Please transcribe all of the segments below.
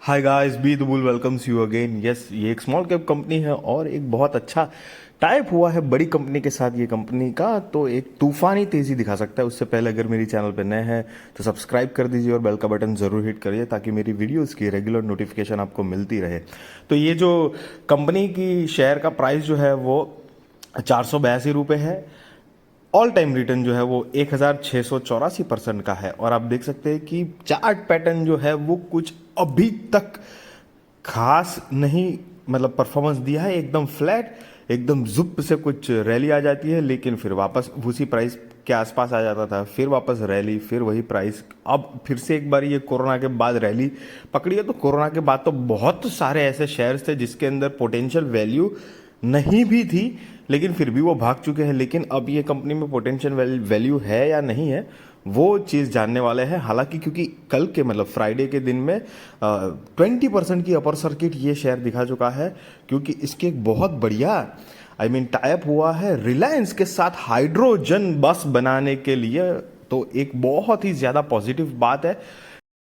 Hi guys, be the bull welcomes you again. Yes, ये एक small cap company है और एक बहुत अच्छा टाइप हुआ है बड़ी कंपनी के साथ। ये कंपनी का तो एक तूफानी तेजी दिखा सकता है। उससे पहले अगर मेरी चैनल पर नए हैं तो सब्सक्राइब कर दीजिए और बेल का बटन ज़रूर हिट करिए ताकि मेरी वीडियोस की रेगुलर नोटिफिकेशन आपको मिलती रहे। तो ये जो कंपनी की शेयर का प्राइस जो है वो 482 रुपये है। ऑल टाइम रिटर्न जो है वो 1684% का है। और आप देख सकते हैं कि चार्ट पैटर्न जो है वो कुछ अभी तक खास नहीं मतलब परफॉर्मेंस दिया है। एकदम फ्लैट, एकदम जुप से कुछ रैली आ जाती है लेकिन फिर वापस उसी प्राइस के आसपास आ जाता था, फिर वापस रैली, फिर वही प्राइस। अब फिर से एक बार ये कोरोना के बाद रैली पकड़ी है। तो कोरोना के बाद तो बहुत सारे ऐसे शेयर्स थे जिसके अंदर पोटेंशियल वैल्यू नहीं भी थी लेकिन फिर भी वो भाग चुके हैं। लेकिन अब ये कंपनी में पोटेंशियल वैल्यू है या नहीं है वो चीज़ जानने वाले हैं। हालांकि क्योंकि कल के मतलब फ्राइडे के दिन में 20% की अपर सर्किट ये शेयर दिखा चुका है, क्योंकि इसके एक बहुत बढ़िया टाइप हुआ है रिलायंस के साथ हाइड्रोजन बस बनाने के लिए। तो एक बहुत ही ज़्यादा पॉजिटिव बात है।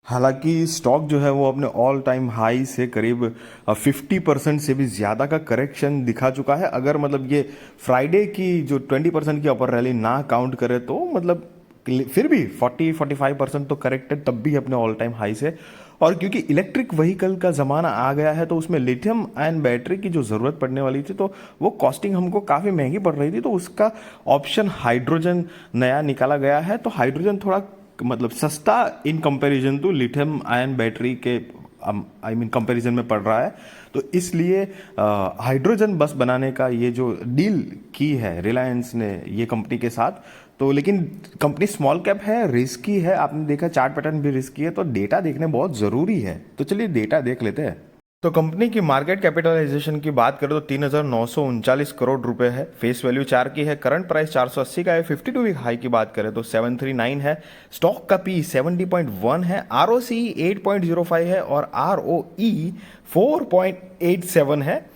हालांकि स्टॉक जो है वो अपने ऑल टाइम हाई से करीब 50% से भी ज़्यादा का करेक्शन दिखा चुका है। अगर मतलब ये फ्राइडे की जो 20% की अपर रैली ना काउंट करे तो मतलब फिर भी 40-45% तो करेक्टेड तब भी अपने ऑल टाइम हाई से। और क्योंकि इलेक्ट्रिक व्हीकल का ज़माना आ गया है तो उसमें लिथियम आयन बैटरी की जो ज़रूरत पड़ने वाली थी तो वो कॉस्टिंग हमको काफ़ी महंगी पड़ रही थी। तो उसका ऑप्शन हाइड्रोजन नया निकाला गया है। तो हाइड्रोजन थोड़ा मतलब सस्ता in comparison to lithium ion battery के कंपैरिजन में पड़ रहा है। तो इसलिए हाइड्रोजन बस बनाने का ये जो डील की है रिलायंस ने ये कंपनी के साथ, तो लेकिन कंपनी स्मॉल कैप है, रिस्की है। आपने देखा चार्ट पैटर्न भी रिस्की है, तो डेटा देखने बहुत ज़रूरी है। तो चलिए डेटा देख लेते हैं। तो कंपनी की मार्केट कैपिटलाइजेशन की बात करें तो 3,939 करोड़ रुपए है। फेस वैल्यू 4 की है। करंट प्राइस 480 का है। 52 वीक हाई की बात करें तो 739 है। स्टॉक का पी 70.1 है। आरओसी 8.05 है और आरओई 4.87 है।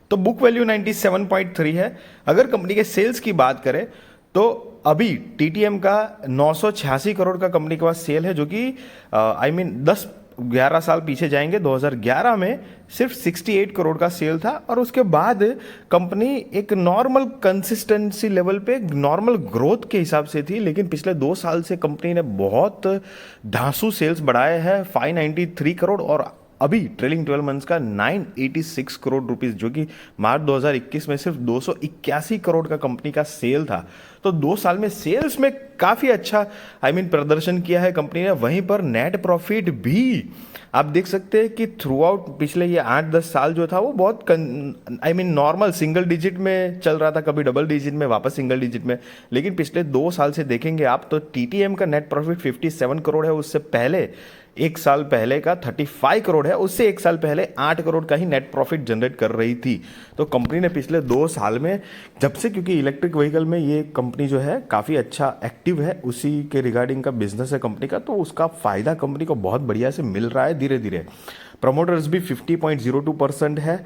तो बुक वैल्यू 97.3 है। अगर कंपनी के सेल्स की बात करें तो अभी टीटीएम का 986 करोड़ का कंपनी के पास सेल है, जो कि 10-11 साल पीछे जाएंगे। 2011 में सिर्फ 68 करोड़ का सेल था और उसके बाद कंपनी एक नॉर्मल कंसिस्टेंसी लेवल पे नॉर्मल ग्रोथ के हिसाब से थी। लेकिन पिछले 2 साल से कंपनी ने बहुत धांसू सेल्स बढ़ाए हैं, 593 करोड़ और अभी ट्रेलिंग 12 मंथ्स का 986 करोड़ रुपीस, जो कि मार्च 2021 में सिर्फ 281 करोड़ का कंपनी का सेल था। तो 2 साल में सेल्स में काफ़ी अच्छा प्रदर्शन किया है कंपनी ने। वहीं पर नेट प्रॉफिट भी आप देख सकते हैं कि थ्रू आउट पिछले ये 8-10 साल जो था वो बहुत नॉर्मल सिंगल डिजिट में चल रहा था, कभी डबल डिजिट में, वापस सिंगल डिजिट में। लेकिन पिछले 2 साल से देखेंगे आप तो टीटीएम का नेट प्रॉफिट 57 करोड़ है। उससे पहले 1 साल पहले का 35 करोड़ है। उससे 1 साल पहले 8 करोड़ का ही नेट प्रॉफिट जनरेट कर रही थी। तो कंपनी ने पिछले 2 साल में जब से, क्योंकि इलेक्ट्रिक व्हीकल में ये कंपनी जो है काफ़ी अच्छा एक्टिव है, उसी के रिगार्डिंग का बिजनेस है कंपनी का, तो उसका फायदा कंपनी को बहुत बढ़िया से मिल रहा है धीरे धीरे। प्रमोटर्स भी 50.02% है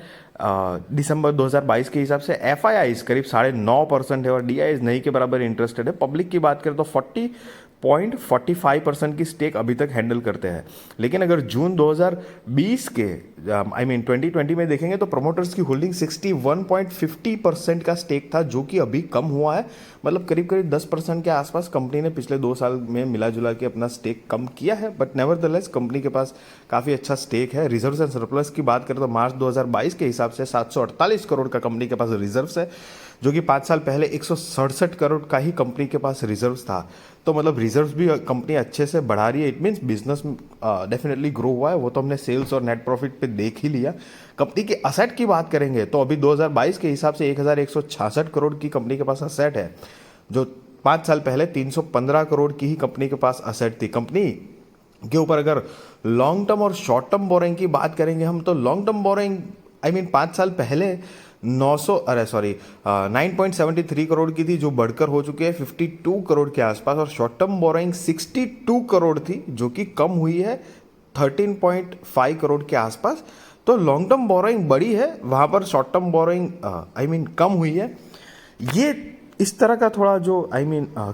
दिसंबर 2022 के हिसाब से। एफ करीब 9.5% है और डी नहीं के बराबर इंटरेस्टेड है। पब्लिक की बात करें तो 40.45% की स्टेक अभी तक हैंडल करते हैं। लेकिन अगर जून 2020 के 2020 में देखेंगे तो प्रमोटर्स की होल्डिंग 61.50% का स्टेक था, जो कि अभी कम हुआ है। मतलब करीब करीब 10% के आसपास कंपनी ने पिछले 2 साल में मिला जुला के अपना स्टेक कम किया है। बट नेवरदलेस कंपनी के पास काफ़ी अच्छा स्टेक है। रिजर्व्स एंड सरप्लस की बात करें तो मार्च 2022 के हिसाब से 748 करोड़ का कंपनी के पास रिजर्व्स है, जो कि 5 साल पहले 167 करोड़ का ही कंपनी के पास रिजर्व्स था। तो मतलब रिजर्व्स भी कंपनी अच्छे से बढ़ा रही है। It means business definitely grow हुआ है। वो तो हमने सेल्स और नेट प्रॉफिट पे देख ही लिया। कंपनी के असेट की बात करेंगे तो अभी 2022 के हिसाब से 1166 करोड़ की कंपनी के पास असेट है, जो 5 साल पहले 315 करोड़ की ही कंपनी के पास असेट थी। कंपनी के ऊपर अगर लॉन्ग टर्म और शॉर्ट टर्म बोरिंग की बात करेंगे हम, तो लॉन्ग टर्म बोरिंग 5 साल पहले 9.73 करोड़ की थी, जो बढ़कर हो चुकी है 52 करोड़ के आसपास। और शॉर्ट टर्म बोरिंग 62 करोड़ थी, जो कि कम हुई है 13.5 करोड़ के आसपास। तो लॉन्ग टर्म बोरिंग बड़ी है, वहाँ पर शॉर्ट टर्म बोरिंग कम हुई है। ये इस तरह का थोड़ा जो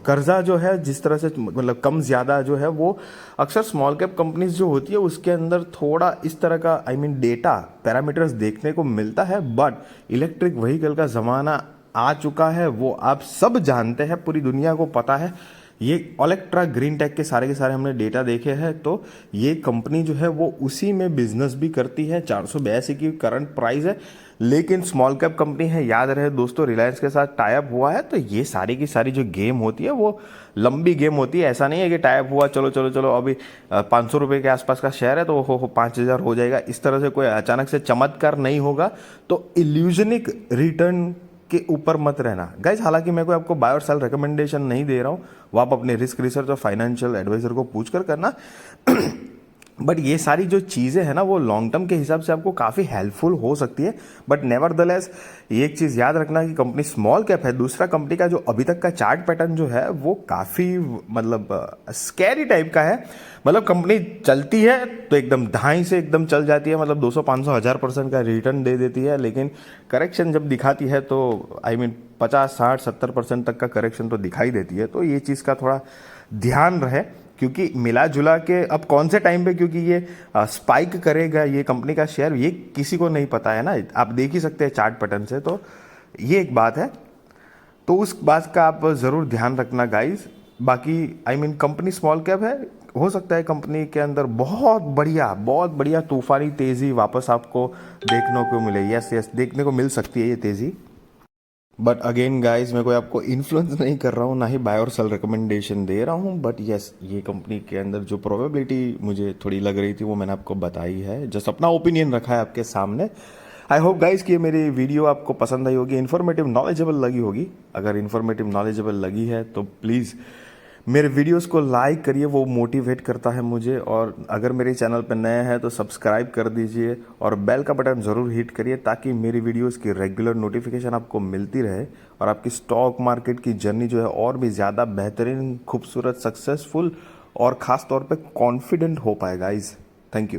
कर्जा जो है जिस तरह से मतलब कम ज़्यादा जो है वो अक्सर स्मॉल कैप कंपनीज जो होती है उसके अंदर थोड़ा इस तरह का डेटा पैरामीटर्स देखने को मिलता है। बट इलेक्ट्रिक व्हीकल का ज़माना आ चुका है, वो आप सब जानते हैं, पूरी दुनिया को पता है। ये ओलेक्ट्रा ग्रीन टेक के सारे हमने डेटा देखे हैं, तो ये कंपनी जो है वो उसी में बिजनेस भी करती है। 482 की करंट प्राइस है, लेकिन स्मॉल कैप कंपनी है। याद रहे दोस्तों, रिलायंस के साथ टाई अप हुआ है, तो ये सारी की सारी जो गेम होती है वो लंबी गेम होती है। ऐसा नहीं है कि टाई अप हुआ चलो चलो चलो अभी 500 रुपये के आसपास का शेयर है तो हो 5000 हो जाएगा, इस तरह से कोई अचानक से चमत्कार नहीं होगा। तो इल्यूजनिक रिटर्न के ऊपर मत रहना गाइज। हालांकि मैं कोई आपको बाय और सेल रिकमेंडेशन नहीं दे रहा हूँ, वो आप अपने रिस्क रिसर्च और फाइनेंशियल एडवाइजर को पूछ कर करना। बट ये सारी जो चीज़ें हैं ना वो लॉन्ग टर्म के हिसाब से आपको काफ़ी हेल्पफुल हो सकती है। बट नेवरदलेस ये एक चीज़ याद रखना कि कंपनी स्मॉल कैप है। दूसरा, कंपनी का जो अभी तक का चार्ट पैटर्न जो है वो काफ़ी स्कैरी टाइप का है। मतलब कंपनी चलती है तो एकदम ढाई से एकदम चल जाती है, मतलब 200 500 1000% का रिटर्न दे देती है, लेकिन करेक्शन जब दिखाती है तो 50 60 70% तक का करेक्शन तो दिखाई देती है। तो ये चीज़ का थोड़ा ध्यान रहे, क्योंकि मिला जुला के अब कौन से टाइम पे क्योंकि ये स्पाइक करेगा ये कंपनी का शेयर, ये किसी को नहीं पता है ना। आप देख ही सकते हैं चार्ट पैटर्न से, तो ये एक बात है। तो उस बात का आप ज़रूर ध्यान रखना गाइज। बाकी कंपनी स्मॉल कैप है, हो सकता है कंपनी के अंदर बहुत बढ़िया तूफानी तेज़ी वापस आपको देखने को मिले। यस देखने को मिल सकती है ये तेज़ी। बट अगेन गाइज, मैं कोई आपको इन्फ्लुएंस नहीं कर रहा हूँ, ना ही बाय और सेल रिकमेंडेशन दे रहा हूँ। बट यस, ये कंपनी के अंदर जो प्रोबेबिलिटी मुझे थोड़ी लग रही थी वो मैंने आपको बताई है, जस्ट अपना ओपिनियन रखा है आपके सामने। आई होप गाइज कि ये मेरी वीडियो आपको पसंद आई होगी, इन्फॉर्मेटिव नॉलेजेबल लगी होगी। अगर इन्फॉर्मेटिव नॉलेजेबल लगी है तो प्लीज़ मेरे वीडियोस को लाइक करिए, वो मोटिवेट करता है मुझे। और अगर मेरे चैनल पर नए हैं तो सब्सक्राइब कर दीजिए और बेल का बटन ज़रूर हिट करिए, ताकि मेरी वीडियोस की रेगुलर नोटिफिकेशन आपको मिलती रहे और आपकी स्टॉक मार्केट की जर्नी जो है और भी ज़्यादा बेहतरीन, खूबसूरत, सक्सेसफुल और ख़ास तौर पे कॉन्फिडेंट हो पाए गाइज। Thank you.